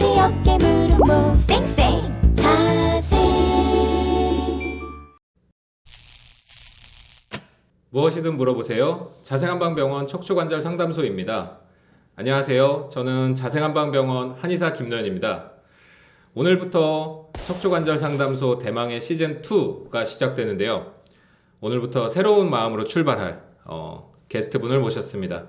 허리 어깨 무릎 목 쌩쌩 자세. 무엇이든 물어보세요. 자생한방병원 척추관절 상담소입니다. 안녕하세요. 저는 자생한방병원 한의사 김노현입니다. 오늘부터 척추관절 상담소 대망의 시즌2가 시작되는데요. 오늘부터 새로운 마음으로 출발할 게스트분을 모셨습니다.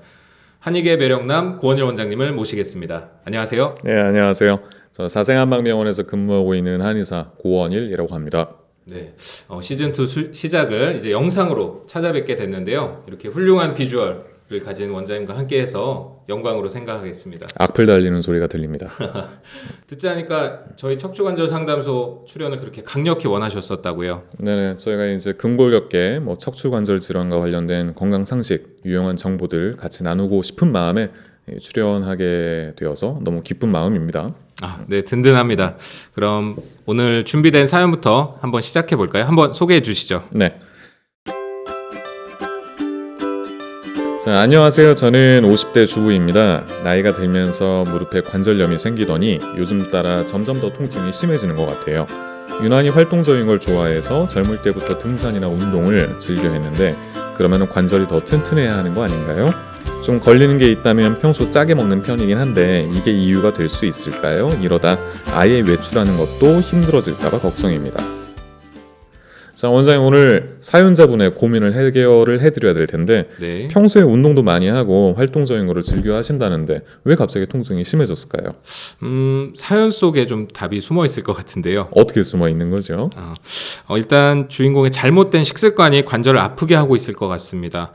한의계 매력남 고원일 원장님을 모시겠습니다. 안녕하세요. 네, 안녕하세요. 저 자생한방병원에서 근무하고 있는 한의사 고원일이라고 합니다. 네, 시즌2 시작을 이제 영상으로 찾아뵙게 됐는데요. 이렇게 훌륭한 비주얼을 가진 원장님과 함께해서 영광으로 생각하겠습니다. 악플 달리는 소리가 들립니다. 듣지 않으니까 저희 척추관절 상담소 출연을 그렇게 강력히 원하셨었다고요? 네네, 저희가 이제 근골격계, 척추관절 질환과 관련된 건강 상식, 유용한 정보들 같이 나누고 싶은 마음에 출연하게 되어서 너무 기쁜 마음입니다. 네, 든든합니다. 그럼 오늘 준비된 사연부터 한번 시작해 볼까요? 한번 소개해 주시죠. 네. 자, 안녕하세요. 저는 50대 주부입니다. 나이가 들면서 무릎에 관절염이 생기더니 요즘 따라 점점 더 통증이 심해지는 것 같아요. 유난히 활동적인 걸 좋아해서 젊을 때부터 등산이나 운동을 즐겨 했는데 그러면 관절이 더 튼튼해야 하는 거 아닌가요? 좀 걸리는 게 있다면 평소 짜게 먹는 편이긴 한데 이게 이유가 될 수 있을까요? 이러다 아예 외출하는 것도 힘들어질까봐 걱정입니다. 자, 원장님 오늘 사연자분의 고민을 해결을 해드려야 될 텐데 네. 평소에 운동도 많이 하고 활동적인 거를 즐겨 하신다는데 왜 갑자기 통증이 심해졌을까요? 사연 속에 좀 답이 숨어 있을 것 같은데요. 어떻게 숨어 있는 거죠? 일단 주인공의 잘못된 식습관이 관절을 아프게 하고 있을 것 같습니다.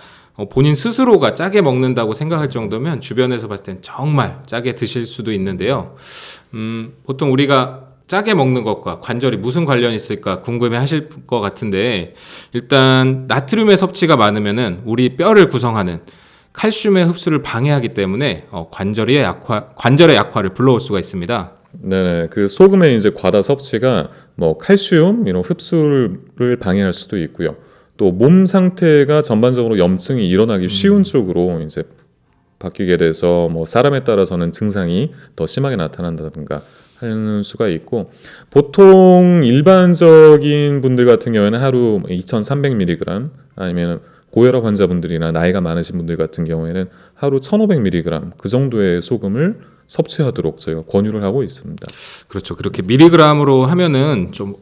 본인 스스로가 짜게 먹는다고 생각할 정도면 주변에서 봤을 땐 정말 짜게 드실 수도 있는데요. 보통 우리가 짜게 먹는 것과 관절이 무슨 관련이 있을까 궁금해 하실 것 같은데 일단 나트륨의 섭취가 많으면은 우리 뼈를 구성하는 칼슘의 흡수를 방해하기 때문에 관절의 약화를 불러올 수가 있습니다. 네, 그 소금의 이제 과다 섭취가 칼슘 이런 흡수를 방해할 수도 있고요. 또 몸 상태가 전반적으로 염증이 일어나기 쉬운 쪽으로 이제 바뀌게 돼서 사람에 따라서는 증상이 더 심하게 나타난다든가 하는 수가 있고 보통 일반적인 분들 같은 경우에는 하루 2,300mg 아니면 고혈압 환자분들이나 나이가 많으신 분들 같은 경우에는 하루 1,500mg 그 정도의 소금을 섭취하도록 저희가 권유를 하고 있습니다. 그렇죠. 그렇게 미리그램으로 하면은 좀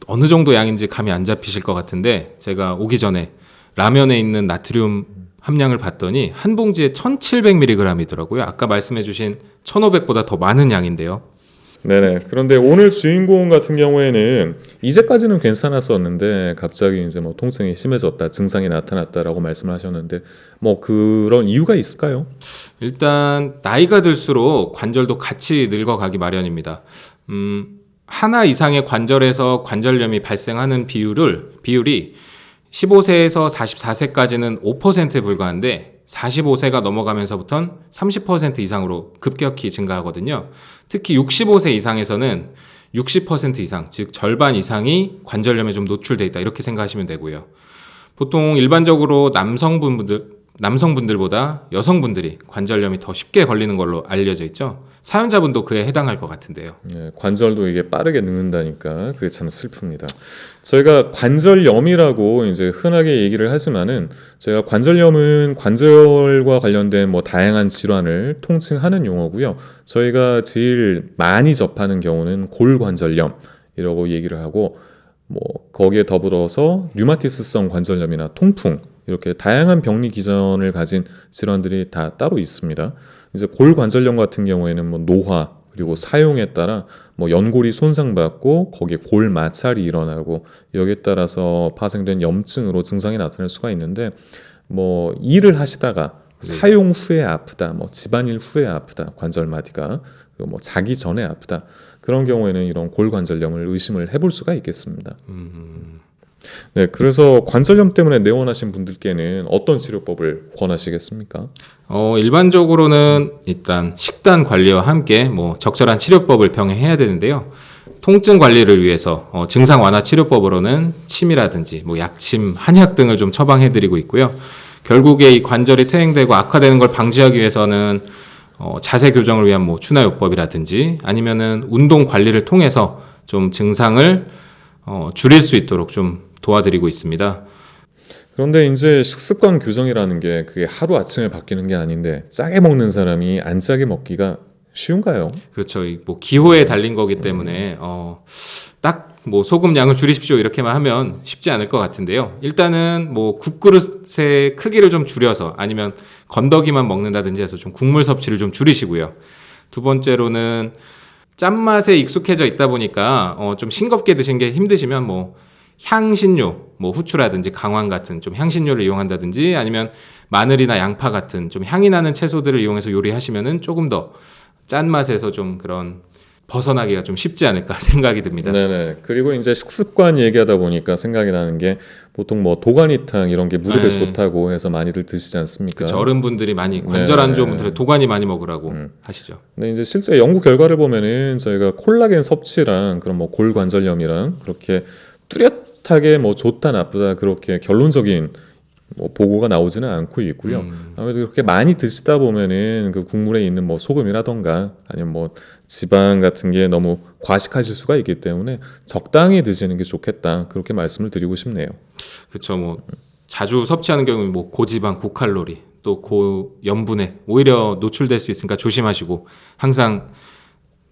어느 정도 양인지 감이 안 잡히실 것 같은데 제가 오기 전에 라면에 있는 나트륨 함량을 봤더니 한 봉지에 1,700mg이더라고요. 아까 말씀해 주신 1,500보다 더 많은 양인데요. 네네. 그런데 오늘 주인공 같은 경우에는 이제까지는 괜찮았었는데 갑자기 이제 통증이 심해졌다, 증상이 나타났다라고 말씀을 하셨는데 그런 이유가 있을까요? 일단 나이가 들수록 관절도 같이 늙어가기 마련입니다. 하나 이상의 관절에서 관절염이 발생하는 비율이 15세에서 44세까지는 5%에 불과한데 45세가 넘어가면서부터는 30% 이상으로 급격히 증가하거든요. 특히 65세 이상에서는 60% 이상, 즉 절반 이상이 관절염에 좀 노출돼 있다 이렇게 생각하시면 되고요. 보통 일반적으로 남성분들보다 여성분들이 관절염이 더 쉽게 걸리는 걸로 알려져 있죠. 사연자분도 그에 해당할 것 같은데요. 네, 관절도 이게 빠르게 늙는다니까 그게 참 슬픕니다. 저희가 관절염이라고 이제 흔하게 얘기를 하지만은 저희가 관절염은 관절과 관련된 다양한 질환을 통칭하는 용어고요. 저희가 제일 많이 접하는 경우는 골관절염이라고 얘기를 하고 거기에 더불어서 류마티스성 관절염이나 통풍 이렇게 다양한 병리 기전을 가진 질환들이 다 따로 있습니다. 이제 골관절염 같은 경우에는 노화 그리고 사용에 따라 연골이 손상받고 거기에 골 마찰이 일어나고 여기에 따라서 파생된 염증으로 증상이 나타날 수가 있는데 일을 하시다가 사용 후에 아프다, 집안일 후에 아프다, 관절 마디가 그리고 자기 전에 아프다 그런 경우에는 이런 골관절염을 의심을 해볼 수가 있겠습니다. 네, 그래서 관절염 때문에 내원하신 분들께는 어떤 치료법을 권하시겠습니까? 일반적으로는 일단 식단 관리와 함께 적절한 치료법을 병행해야 되는데요. 통증 관리를 위해서 증상 완화 치료법으로는 침이라든지 약침, 한약 등을 좀 처방해드리고 있고요. 결국에 이 관절이 퇴행되고 악화되는 걸 방지하기 위해서는 자세 교정을 위한 뭐 추나요법이라든지 아니면은 운동 관리를 통해서 좀 증상을 줄일 수 있도록 좀 도와드리고 있습니다. 그런데 이제 식습관 교정이라는 게 그게 하루 아침에 바뀌는 게 아닌데 짜게 먹는 사람이 안 짜게 먹기가 쉬운가요? 그렇죠. 뭐 기호에 달린 거기 때문에 딱 뭐 소금 양을 줄이십시오 이렇게만 하면 쉽지 않을 것 같은데요. 일단은 뭐 국그릇의 크기를 좀 줄여서 아니면 건더기만 먹는다든지 해서 좀 국물 섭취를 좀 줄이시고요. 두 번째로는 짠맛에 익숙해져 있다 보니까 좀 싱겁게 드신 게 힘드시면 뭐 향신료, 뭐 후추라든지 강황 같은 좀 향신료를 이용한다든지 아니면 마늘이나 양파 같은 좀 향이 나는 채소들을 이용해서 요리하시면은 조금 더 짠맛에서 좀 그런 벗어나기가 좀 쉽지 않을까 생각이 듭니다. 네네. 그리고 이제 식습관 얘기하다 보니까 생각이 나는 게 보통 뭐 도가니탕 이런 게 무릎에 네. 좋다고 해서 많이들 드시지 않습니까? 그렇죠. 어른분들이 많이 관절 안 좋은 분들은 도가니 많이 먹으라고 하시죠. 근데 이제 실제 연구 결과를 보면은 저희가 콜라겐 섭취랑 그런 뭐 골관절염이랑 그렇게 뚜렷하게 뭐 좋다 나쁘다 그렇게 결론적인 뭐 보고가 나오지는 않고 있고요. 아무래도 그렇게 많이 드시다 보면은 그 국물에 있는 뭐 소금이라던가 아니면 뭐 지방 같은 게 너무 과식하실 수가 있기 때문에 적당히 드시는 게 좋겠다. 그렇게 말씀을 드리고 싶네요. 그렇죠. 뭐 자주 섭취하는 경우는 뭐 고지방, 고칼로리, 또 고염분에 오히려 노출될 수 있으니까 조심하시고 항상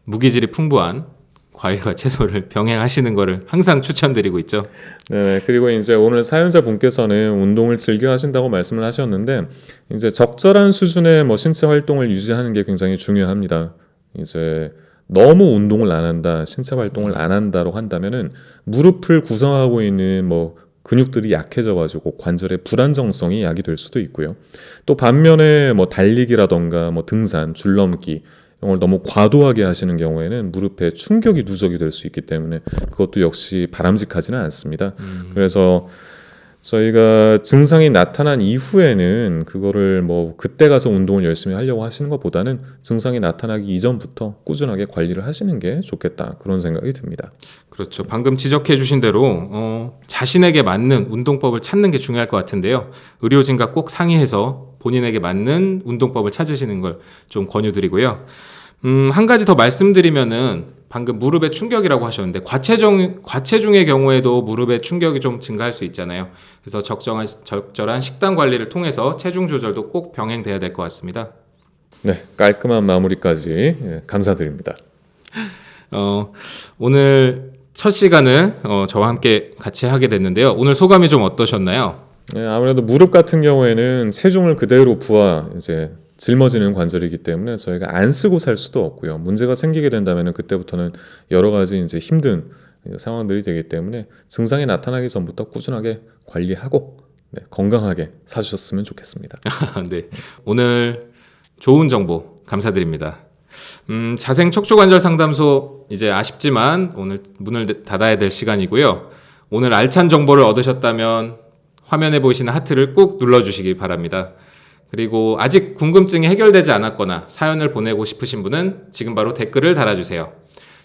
무기질이 풍부한 과일과 채소를 병행하시는 거를 항상 추천드리고 있죠. 네, 그리고 이제 오늘 사연자 분께서는 운동을 즐겨 하신다고 말씀을 하셨는데 이제 적절한 수준의 뭐 신체 활동을 유지하는 게 굉장히 중요합니다. 이제 너무 운동을 안 한다, 신체 활동을 안 한다로 한다면은 무릎을 구성하고 있는 뭐 근육들이 약해져가지고 관절의 불안정성이 야기될 수도 있고요. 또 반면에 뭐 달리기라던가 뭐 등산, 줄넘기 이걸 너무 과도하게 하시는 경우에는 무릎에 충격이 누적이 될 수 있기 때문에 그것도 역시 바람직하지는 않습니다. 그래서 저희가 증상이 나타난 이후에는 그거를 뭐 그때 가서 운동을 열심히 하려고 하시는 것보다는 증상이 나타나기 이전부터 꾸준하게 관리를 하시는 게 좋겠다 그런 생각이 듭니다. 그렇죠. 방금 지적해 주신 대로 자신에게 맞는 운동법을 찾는 게 중요할 것 같은데요. 의료진과 꼭 상의해서 본인에게 맞는 운동법을 찾으시는 걸 좀 권유드리고요. 한 가지 더 말씀드리면은 방금 무릎의 충격이라고 하셨는데 과체중의 경우에도 무릎의 충격이 좀 증가할 수 있잖아요. 그래서 적절한 식단 관리를 통해서 체중 조절도 꼭 병행돼야 될 것 같습니다. 네, 깔끔한 마무리까지 감사드립니다. 오늘 첫 시간을 저와 함께 같이 하게 됐는데요. 오늘 소감이 좀 어떠셨나요? 네, 아무래도 무릎 같은 경우에는 체중을 그대로 부하 이제 짊어지는 관절이기 때문에 저희가 안 쓰고 살 수도 없고요. 문제가 생기게 된다면 그때부터는 여러 가지 이제 힘든 상황들이 되기 때문에 증상이 나타나기 전부터 꾸준하게 관리하고 건강하게 사주셨으면 좋겠습니다. 네, 오늘 좋은 정보 감사드립니다. 자생 척추관절 상담소 이제 아쉽지만 오늘 문을 닫아야 될 시간이고요. 오늘 알찬 정보를 얻으셨다면 화면에 보이시는 하트를 꼭 눌러주시기 바랍니다. 그리고 아직 궁금증이 해결되지 않았거나 사연을 보내고 싶으신 분은 지금 바로 댓글을 달아주세요.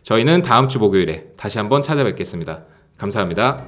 저희는 다음 주 목요일에 다시 한번 찾아뵙겠습니다. 감사합니다.